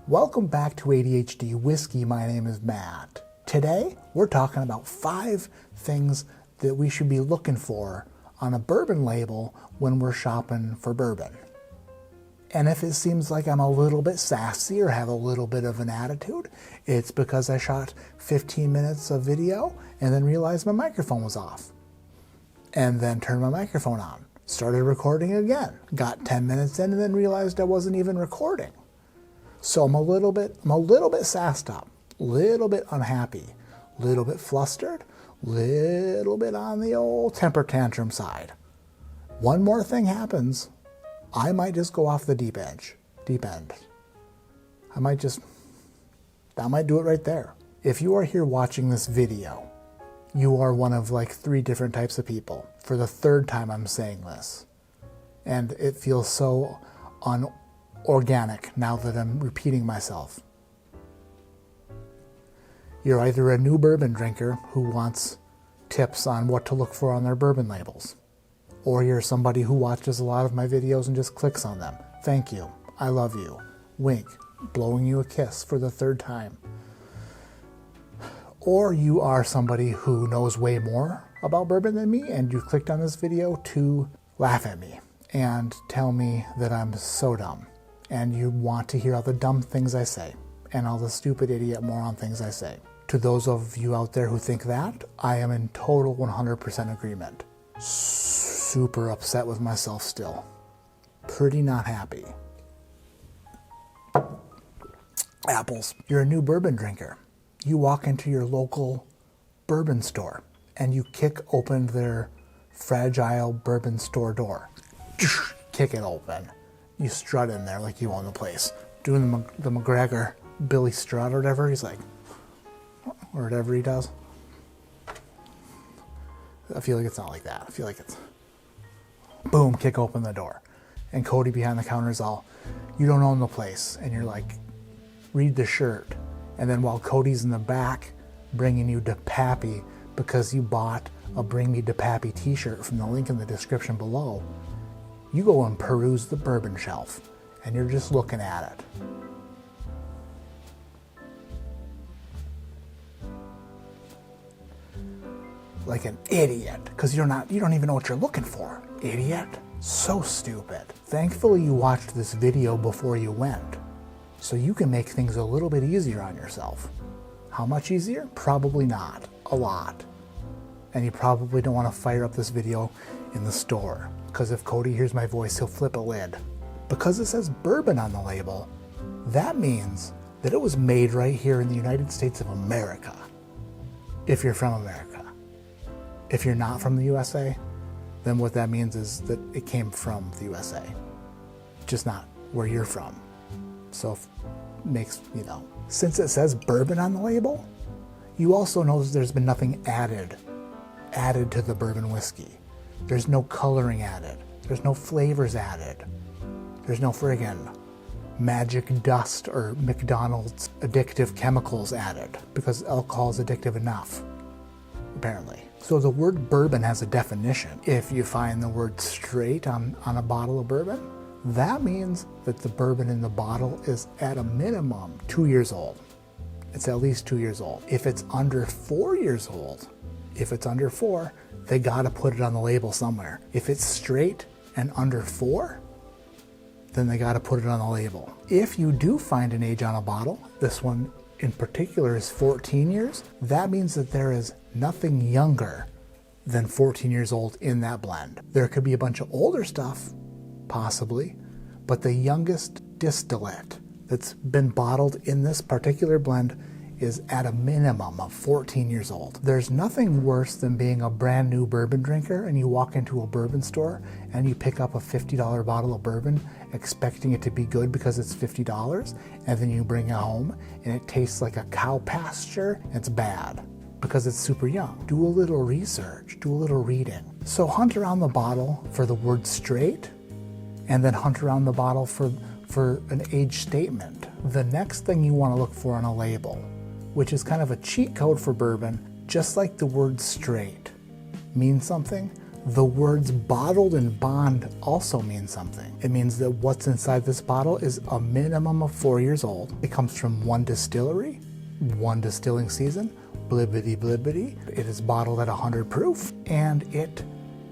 Welcome back to ADHD Whiskey. My name is Matt. Today, we're talking about 5 things that we should be looking for on a bourbon label when we're shopping for bourbon. And if it seems like I'm a little bit sassy or have a little bit of an attitude, it's because I shot 15 minutes of video and then realized my microphone was off. And then turned my microphone on. Started recording again. Got 10 minutes in and then realized I wasn't even recording. So I'm a little bit sassed up, a little bit unhappy, a little bit flustered, a little bit on the old temper tantrum side. One more thing happens, I might just go off the deep end. That might do it right there. If you are here watching this video, you are one of like 3 different types of people. For the 3rd time I'm saying this. And it feels so organic now that I'm repeating myself. You're either a new bourbon drinker who wants tips on what to look for on their bourbon labels, or you're somebody who watches a lot of my videos and just clicks on them. Thank you. I love you. Wink. Blowing you a kiss for the 3rd time. Or you are somebody who knows way more about bourbon than me and you clicked on this video to laugh at me and tell me that I'm so dumb. And you want to hear all the dumb things I say and all the stupid idiot moron things I say. To those of you out there who think that, I am in total 100% agreement. Super upset with myself still. Pretty not happy. Apples. You're a new bourbon drinker. You walk into your local bourbon store and you kick open their fragile bourbon store door. Kick it open. You strut in there like you own the place. Doing the McGregor Billy strut or whatever. He's like, or whatever he does. I feel like it's not like that. I feel like it's boom, kick open the door. And Cody behind the counter is all, you don't own the place. And you're like, read the shirt. And then while Cody's in the back bringing you DePappy because you bought a Bring Me DePappy t-shirt from the link in the description below, you go and peruse the bourbon shelf, and you're just looking at it. Like an idiot, because you don't even know what you're looking for. Idiot. So stupid. Thankfully, you watched this video before you went, so you can make things a little bit easier on yourself. How much easier? Probably not. A lot. And you probably don't want to fire up this video in the store, because if Cody hears my voice, he'll flip a lid. Because it says bourbon on the label, that means that it was made right here in the United States of America, if you're from America. If you're not from the USA, then what that means is that it came from the USA, just not where you're from. So makes, since it says bourbon on the label, you also know there's been nothing added to the bourbon whiskey. There's no coloring added. There's no flavors added. There's no friggin' magic dust or McDonald's addictive chemicals added, because alcohol is addictive enough, apparently. So the word bourbon has a definition. If you find the word straight on a bottle of bourbon, that means that the bourbon in the bottle is at a minimum 2 years old. It's at least 2 years old. If it's under 4 years old, if it's under 4, they gotta put it on the label somewhere. If it's straight and under 4, then they gotta put it on the label. If you do find an age on a bottle, this one in particular is 14 years, that means that there is nothing younger than 14 years old in that blend. There could be a bunch of older stuff, possibly, but the youngest distillate that's been bottled in this particular blend is at a minimum of 14 years old. There's nothing worse than being a brand new bourbon drinker and you walk into a bourbon store and you pick up a $50 bottle of bourbon expecting it to be good because it's $50, and then you bring it home and it tastes like a cow pasture. It's bad because it's super young. Do a little research, do a little reading. So hunt around the bottle for the word straight, and then hunt around the bottle for an age statement. The next thing you want to look for on a label, which is kind of a cheat code for bourbon, just like the word straight means something, The words bottled and bond also mean something. It means that what's inside this bottle is a minimum of 4 years old. It comes from one distillery, one distilling season, blibbity blibbity. It is bottled at 100 proof, and it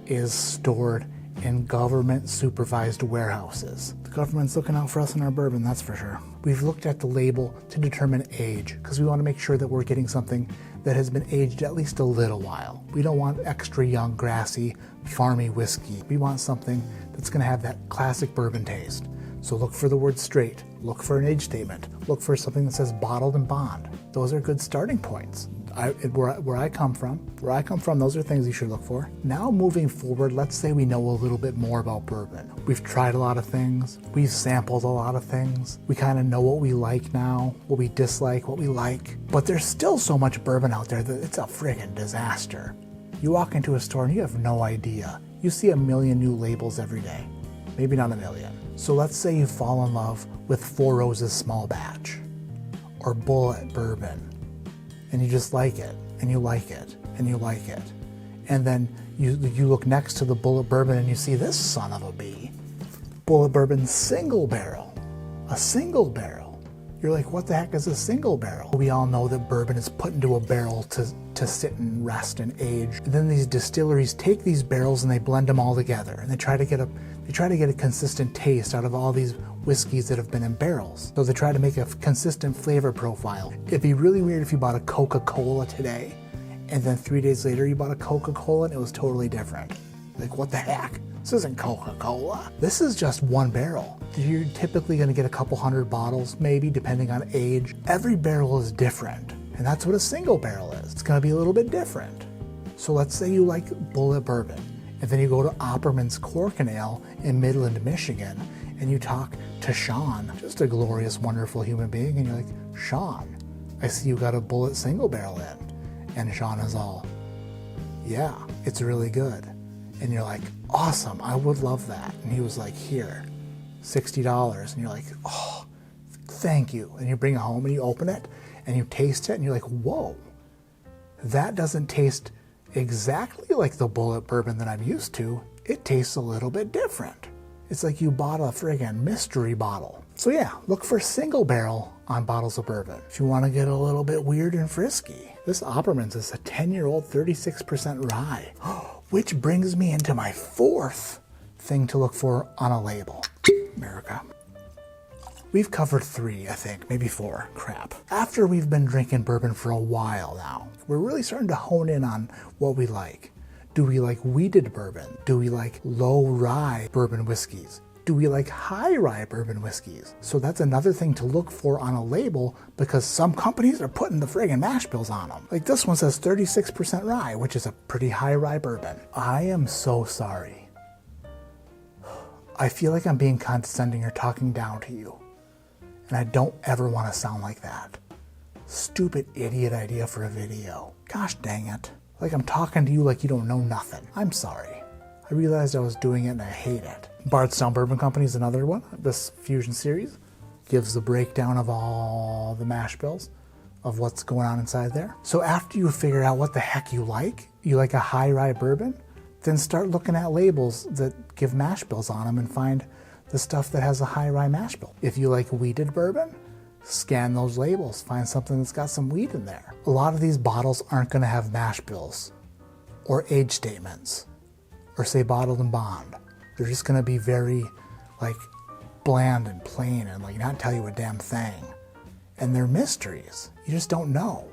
is stored in government supervised warehouses. The government's looking out for us in our bourbon, that's for sure. We've looked at the label to determine age because we want to make sure that we're getting something that has been aged at least a little while. We don't want extra young, grassy, farmy whiskey. We want something that's going to have that classic bourbon taste. So look for the word straight, look for an age statement, look for something that says bottled and bond. Those are good starting points. Where I come from, those are things you should look for. Now moving forward, let's say we know a little bit more about bourbon. We've tried a lot of things, we've sampled a lot of things, we kind of know what we like now, what we dislike, what we like, but there's still so much bourbon out there that it's a friggin' disaster. You walk into a store and you have no idea. You see a million new labels every day, maybe not a million. So let's say you fall in love with Four Roses Small Batch or Bullet Bourbon, and you just like it, and you like it, and you like it. And then you look next to the Bullet Bourbon and you see this son of a bee. Bullet Bourbon single barrel. A single barrel. You're like, what the heck is a single barrel? We all know that bourbon is put into a barrel to sit and rest and age. And then these distilleries take these barrels and they blend them all together. And they try to get a consistent taste out of all these whiskeys that have been in barrels. So they try to make a consistent flavor profile. It'd be really weird if you bought a Coca-Cola today and then 3 days later you bought a Coca-Cola and it was totally different. Like, what the heck? This isn't Coca-Cola. This is just one barrel. You're typically gonna get a couple hundred bottles, maybe, depending on age. Every barrel is different, and that's what a single barrel is. It's gonna be a little bit different. So let's say you like Bullet Bourbon, and then you go to Opperman's Cork and Ale in Midland, Michigan, and you talk to Sean, just a glorious, wonderful human being, and you're like, Sean, I see you got a Bullet single barrel in. And Sean is all, yeah, it's really good. And you're like, awesome, I would love that. And he was like, here, $60. And you're like, oh, thank you. And you bring it home and you open it and you taste it and you're like, whoa, that doesn't taste exactly like the Bullet Bourbon that I'm used to. It tastes a little bit different. It's like you bought a friggin' mystery bottle. So yeah, look for single barrel on bottles of bourbon. If you want to get a little bit weird and frisky. This Opperman's is a 10-year-old 36% rye. Which brings me into my fourth thing to look for on a label. America. We've covered 3, I think, maybe 4. Crap. After we've been drinking bourbon for a while now, we're really starting to hone in on what we like. Do we like weeded bourbon? Do we like low rye bourbon whiskeys? Do we like high rye bourbon whiskeys? So that's another thing to look for on a label, because some companies are putting the friggin' mash bills on them. Like this one says 36% rye, which is a pretty high rye bourbon. I am so sorry. I feel like I'm being condescending or talking down to you. And I don't ever want to sound like that. Stupid idiot idea for a video. Gosh dang it. Like I'm talking to you like you don't know nothing. I'm sorry. I realized I was doing it and I hate it. Bardstown Bourbon Company is another one. This Fusion series gives the breakdown of all the mash bills of what's going on inside there. So after you figure out what the heck you like a high rye bourbon, then start looking at labels that give mash bills on them and find the stuff that has a high rye mash bill. If you like weeded bourbon, scan those labels, find something that's got some wheat in there. A lot of these bottles aren't gonna have mash bills or age statements or say bottled and bond. They're just gonna be very like bland and plain and like not tell you a damn thing. And they're mysteries. You just don't know.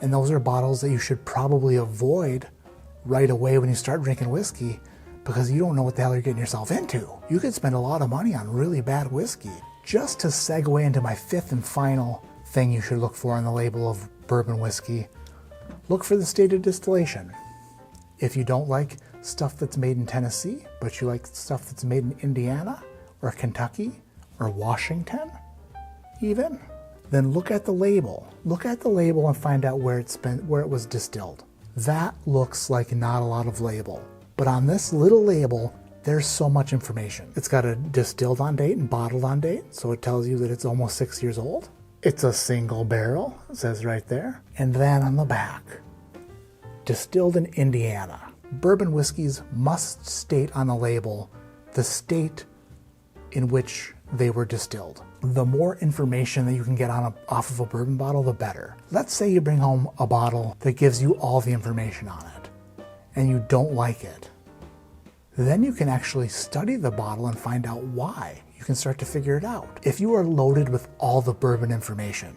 And those are bottles that you should probably avoid right away when you start drinking whiskey, because you don't know what the hell you're getting yourself into. You could spend a lot of money on really bad whiskey. Just to segue into my 5th and final thing you should look for on the label of bourbon whiskey, look for the state of distillation. If you don't like stuff that's made in Tennessee, but you like stuff that's made in Indiana or Kentucky or Washington even, then look at the label. Look at the label and find out where it was distilled. That looks like not a lot of label. But on this little label, there's so much information. It's got a distilled on date and bottled on date, so it tells you that it's almost 6 years old. It's a single barrel, it says right there. And then on the back, distilled in Indiana. bourbon whiskeys must state on the label the state in which they were distilled. The more information that you can get off of a bourbon bottle, the better. Let's say you bring home a bottle that gives you all the information on it, and you don't like it. Then you can actually study the bottle and find out why. You can start to figure it out. If you are loaded with all the bourbon information,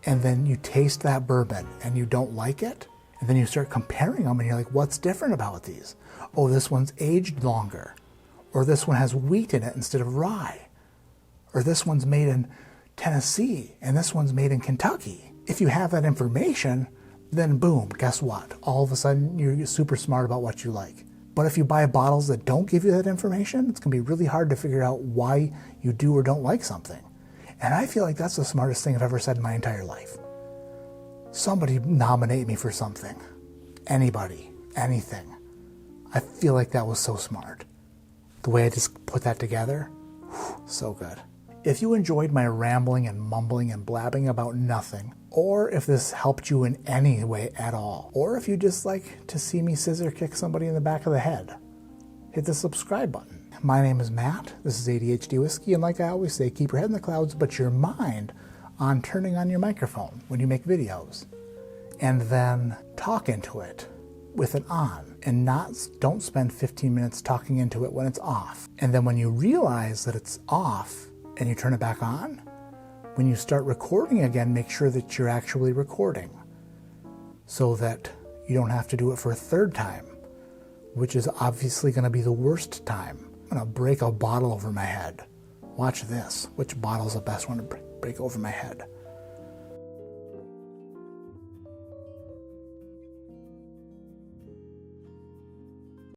and then you taste that bourbon and you don't like it, and then you start comparing them and you're like, what's different about these? Oh, this one's aged longer. Or this one has wheat in it instead of rye. Or this one's made in Tennessee and this one's made in Kentucky. If you have that information, then boom, guess what? All of a sudden you're super smart about what you like. But if you buy bottles that don't give you that information, it's gonna be really hard to figure out why you do or don't like something. And I feel like that's the smartest thing I've ever said in my entire life. Somebody nominate me for something. Anybody, anything. I feel like that was so smart. The way I just put that together, so good. If you enjoyed my rambling and mumbling and blabbing about nothing, or if this helped you in any way at all, or if you just like to see me scissor kick somebody in the back of the head, hit the subscribe button. My name is Matt, this is ADHD Whiskey, and like I always say, keep your head in the clouds, but your mind on turning on your microphone when you make videos. And then talk into it with it on, and don't spend 15 minutes talking into it when it's off. And then when you realize that it's off and you turn it back on, when you start recording again, make sure that you're actually recording so that you don't have to do it for a third time, which is obviously going to be the worst time. I'm going to break a bottle over my head. Watch this. Which bottle's the best one to break over my head?